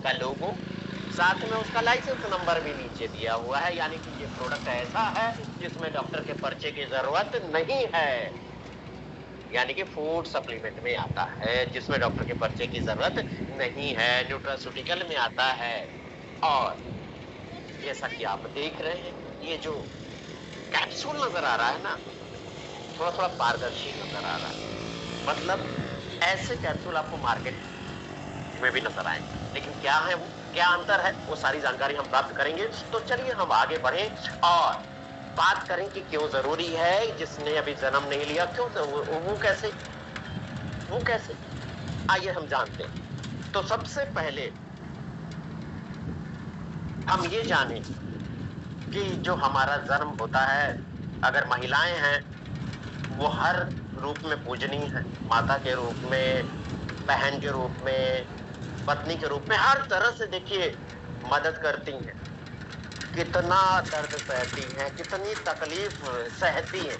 का लोगो, साथ में उसका लाइसेंस नंबर भी नीचे दिया हुआ है, यानी कि ये प्रोडक्ट ऐसा है जिसमें डॉक्टर के पर्चे की जरूरत नहीं है, यानी कि फूड सप्लीमेंट में आता है जिसमें डॉक्टर के पर्चे की जरूरत नहीं है, न्यूट्रास्यूटिकल में आता है। और जैसा कि आप देख रहे हैं, ये जो कैप्सूल नजर आ रहा है ना, थोड़ा थोड़ा पारदर्शी नजर आ रहा है। मतलब ऐसे कैप्सूल आपको मार्केट में भी नजर आएंगे, लेकिन क्या है वो, क्या अंतर है, वो सारी जानकारी हम प्राप्त करेंगे। तो चलिए हम आगे बढ़े और बात करें कि क्यों जरूरी है, जिसने अभी जन्म नहीं लिया क्यों, वो कैसे, आइए हम जानते हैं। तो सबसे पहले हम ये जानें कि जो हमारा जन्म होता है, अगर महिलाएं हैं वो हर रूप में पूजनीय है, माता के रूप में, बहन के रूप में, पत्नी के रूप में, हर तरह से देखिए मदद करती हैं, कितना दर्द सहती हैं, कितनी तकलीफ सहती हैं,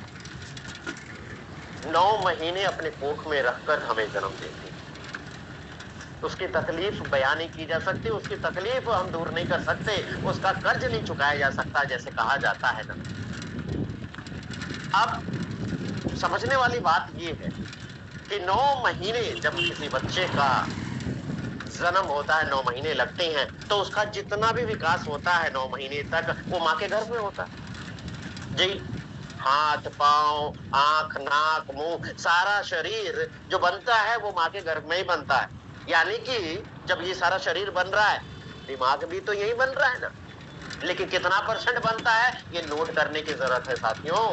9 महीने अपने कोख में रखकर हमें जन्म देती हैं। उसकी तकलीफ बयान नहीं की जा सकती, उसकी तकलीफ हम दूर नहीं कर सकते, उसका कर्ज नहीं चुकाया जा सकता, जैसे कहा जाता है ना। अब समझने वाली बात यह है कि 9 महीने जब किसी बच्चे का जन्म होता है, 9 महीने लगते हैं, तो उसका जितना भी विकास होता है 9 महीने तक, वो माँ के गर्भ में होता है जी। हाथ पांव, आंख नाक मुंह, सारा शरीर जो बनता है वो माँ के गर्भ में ही बनता है। यानी कि जब ये सारा शरीर बन रहा है, दिमाग भी तो यही बन रहा है ना, लेकिन कितना परसेंट बनता है ये नोट करने की जरूरत है साथियों।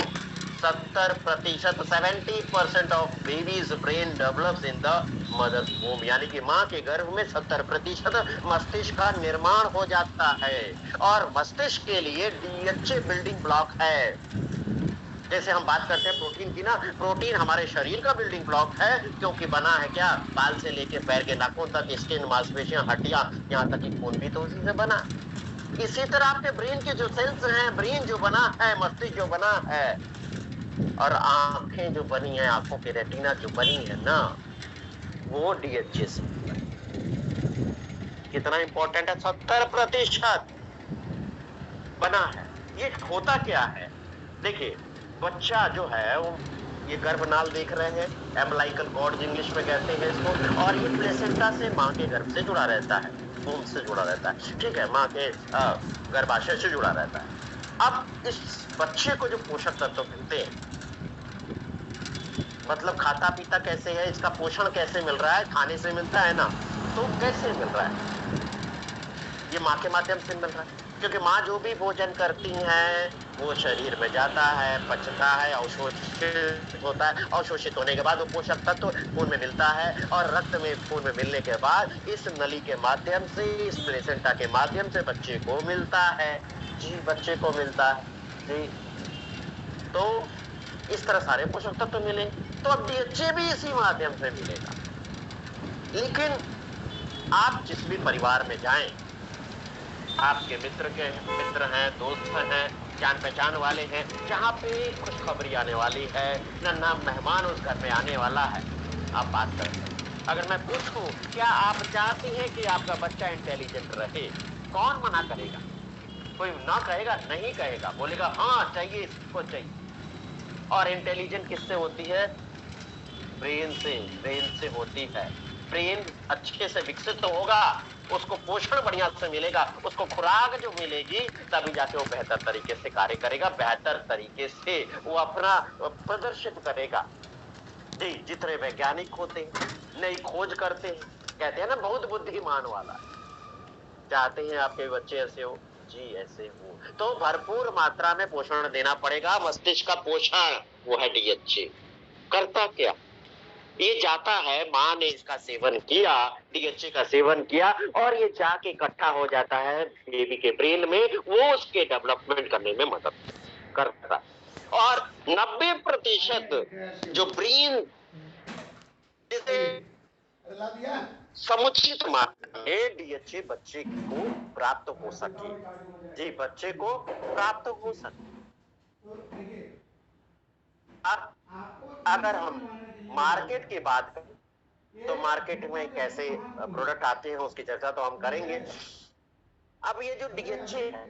70%, 70% of babies brain develops in the mother's womb, यानी कि माँ के गर्भ में 70% मस्तिष्क का निर्माण हो जाता है। और मस्तिष्क के लिए डीएचए बिल्डिंग ब्लॉक है। जैसे हम बात करते हैं प्रोटीन की ना, प्रोटीन हमारे शरीर का बिल्डिंग ब्लॉक है, क्योंकि बना है क्या, बाल से लेके पैर के नाखून तक, स्किन, मांसपेशियां, हड्डियां, यहाँ तक कि खून भी तो उसी से बना। इसी तरह आपके ब्रेन के जो सेल्स हैं, ब्रेन जो बना है, मस्तिष्क जो बना है, और आंखें जो बनी है, आंखों की रेटिना जो बनी है ना, वो डीएचए से कितना इंपॉर्टेंट है, 70% बना है। ये होता क्या है, देखिए बच्चा जो है वो, ये गर्भनाल देख रहे हैं, एम्बलाइकल कॉर्ड इंग्लिश में कहते हैं इसको, और ये प्लेसेंटा से, माँ के गर्भ से जुड़ा रहता है, वूम्ब से जुड़ा रहता है, ठीक है, माँ के गर्भाशय से जुड़ा रहता है। अब इस बच्चे को जो पोषक तत्व मिलते हैं, मतलब खाता पीता कैसे है, इसका पोषण कैसे मिल रहा है, खाने से मिलता है ना, तो कैसे मिल रहा है, ये माँ के माध्यम से मिल रहा है, क्योंकि माँ जो भी भोजन करती है वो शरीर में जाता है, पचता है, अवशोषित होता है, अवशोषित होने के बाद वो पोषक तत्व खून में मिलता है, और रक्त में, खून में मिलने के बाद इस नली के माध्यम से, इस प्लेसेंटा के माध्यम से बच्चे को मिलता है जी, बच्चे को मिलता है जी। तो इस तरह सारे पोषक तत्व मिले, तो अब डीएचए भी इसी माध्यम से मिलेगा। लेकिन आप जिस भी परिवार में जाएं, आपके मित्र हैं, दोस्त हैं, जान पहचान वाले हैं, जहां पे खुशखबरी आने वाली है, नन्हा मेहमान उस घर में आने वाला है, आप बात करते हैं। अगर मैं पूछूं क्या आप चाहती हैं कि आपका बच्चा इंटेलिजेंट रहे, कौन मना करेगा, कोई ना कहेगा, नहीं कहेगा, बोलेगा हाँ चाहिए, इसको चाहिए। और इंटेलिजेंट किससे होती है, ब्रेन से होती है। ब्रेन अच्छे से विकसित तो होगा, उसको पोषण बढ़िया से मिलेगा, उसको खुराक जो मिलेगी, तभी जाके वो बेहतर तरीके से कार्य करेगा, बेहतर तरीके से वो अपना प्रदर्शित करेगा जी। जितने वैज्ञानिक होते हैं, नई खोज करते हैं, कहते हैं ना बहुत बुद्धिमान वाला, चाहते हैं आपके बच्चे ऐसे हो जी, ऐसे हो, तो भरपूर मात्रा में पोषण देना पड़ेगा। मस्तिष्क का पोषण वो है डीएचए। करता क्या, ये जाता है, माँ ने इसका सेवन किया, डीएचए का सेवन किया, और ये जाके इकट्ठा हो जाता है बेबी के ब्रेन में, वो उसके डेवलपमेंट करने में मदद करता है। और 90% जो ब्रेन समुचित मात्रा में डीएचए बच्चे को प्राप्त हो सके जी, बच्चे को प्राप्त हो सके। अब अगर हम मार्केट की बात करें, तो मार्केट में कैसे प्रोडक्ट आते हैं उसकी चर्चा तो हम करेंगे। अब ये जो डीएचए है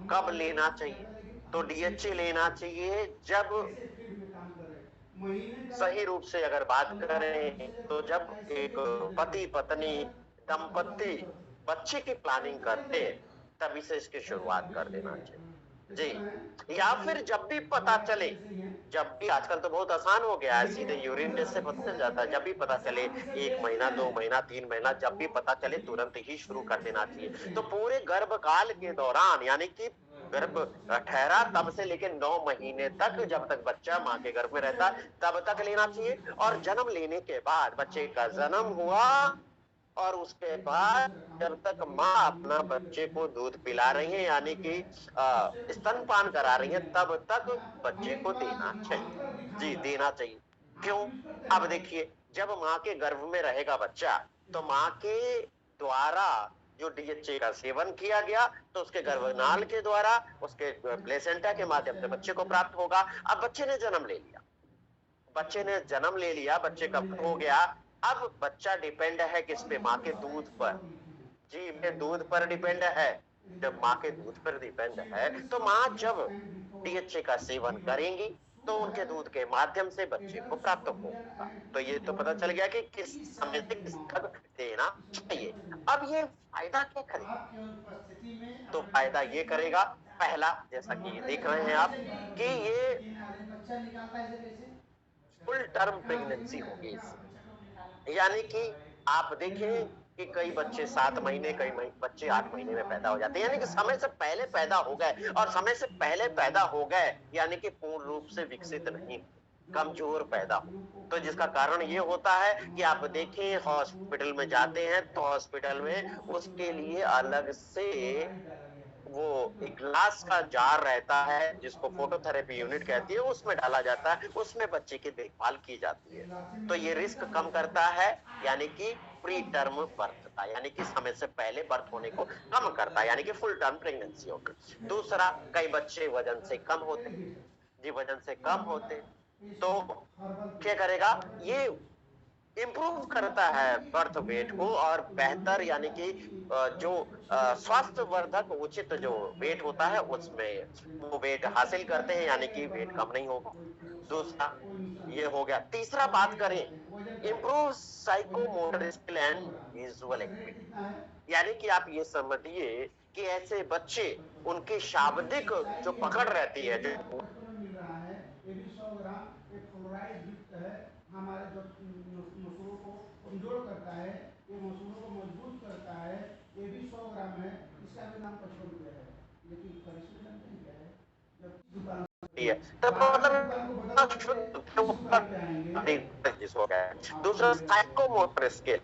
कब लेना चाहिए, तो डीएचए लेना चाहिए जब, सही रूप से अगर बात करें तो जब एक पति पत्नी दंपति बच्चे की प्लानिंग करते हैं तभी से इसकी शुरुआत कर देना चाहिए जी। या फिर जब भी पता चले, जब भी, आजकल तो बहुत आसान हो गया है, सीधे यूरिन टेस्ट से पता चल जाता है, जब भी पता चले, 1 महीना 2 महीना 3 महीना, जब भी पता चले तुरंत ही शुरू कर देना चाहिए। तो पूरे गर्भकाल के दौरान, यानी कि गर्भ ठहरा तब से लेकर 9 महीने तक, जब तक बच्चा माँ के गर्भ में रहता तब तक लेना चाहिए। और जन्म लेने के बाद, बच्चे का जन्म हुआ और उसके बाद जब तक माँ अपना बच्चे को दूध पिला रही है, यानी कि स्तनपान करा रही है, तब तक बच्चे को देना चाहिए जी, देना चाहिए। क्यों? अब देखिए, जब माँ के गर्भ में रहेगा बच्चा तो माँ के द्वारा जो डीएचए का सेवन किया गया तो उसके गर्भनाल के द्वारा, उसके प्लेसेंटा के माध्यम से बच्चे को प्राप्त होगा। अब बच्चे ने जन्म ले लिया, बच्चे ने जन्म ले लिया, बच्चे का हो गया। अब बच्चा डिपेंड है किस पे? माँ के दूध पर जी, ये दूध पर डिपेंड है। जब माँ के दूध पर डिपेंड है तो माँ जब डीएचए का सेवन करेंगी तो उनके दूध के माध्यम से बच्चे को प्राप्त होगा। तो ये तो पता चल गया कि किस समय से किस तक देना चाहिए। अब ये फायदा क्या करेगा? तो फायदा ये करेगा, पहला, जैसा कि देख रहे हैं आप कि ये फुल टर्म प्रेगनेंसी होगी इससे। यानी कि आप देखें कि कई बच्चे 7 महीने, कई बच्चे 8 महीने में पैदा हो जाते हैं, यानी कि समय से पहले पैदा हो गए। और समय से पहले पैदा हो गए यानी कि पूर्ण रूप से विकसित नहीं, कमजोर पैदा हो। तो जिसका कारण ये होता है कि आप देखें, हॉस्पिटल में जाते हैं तो हॉस्पिटल में उसके लिए अलग से वो एक ग्लास का जार रहता है जिसको फोटोथेरेपी यूनिट कहती है, उसमें डाला जाता है, उसमें बच्चे की देखभाल की जाती है। तो ये रिस्क कम करता है, यानी कि प्री टर्म बर्थ का, यानी कि समय से पहले बर्थ होने को कम करता है, यानी कि फुल टर्म प्रेगनेंसी होगी। दूसरा, कई बच्चे वजन से कम होते जी, वजन से कम होते तो क्या करेगा ये? इम्प्रूव करता है बर्थ वेट को और बेहतर, यानी कि जो स्वास्थ्यवर्धक उचित जो वेट होता है उसमें वो वेट हासिल करते हैं, यानी कि वेट कम नहीं होगा। दूसरा ये हो गया। तीसरा बात करें, improve psychomotor skill and visual activity, यानी कि आप ये समझिए कि ऐसे बच्चे, उनकी शाब्दिक जो पकड़ रहती है, जो हमारे जो मसूरों को कमजोर करता है, ये मसूरों को मजबूत करता है, ये भी 100 ग्राम है। इसका भी नाम 55 रुपये है, लेकिन परिश्रम जानते हैं क्या है? जब दुकान तब मतलब दुकान को बदल शुद्ध करके इस दुकान पे आएंगे। हो गया। दूसरा, साइकोमोटर स्किल,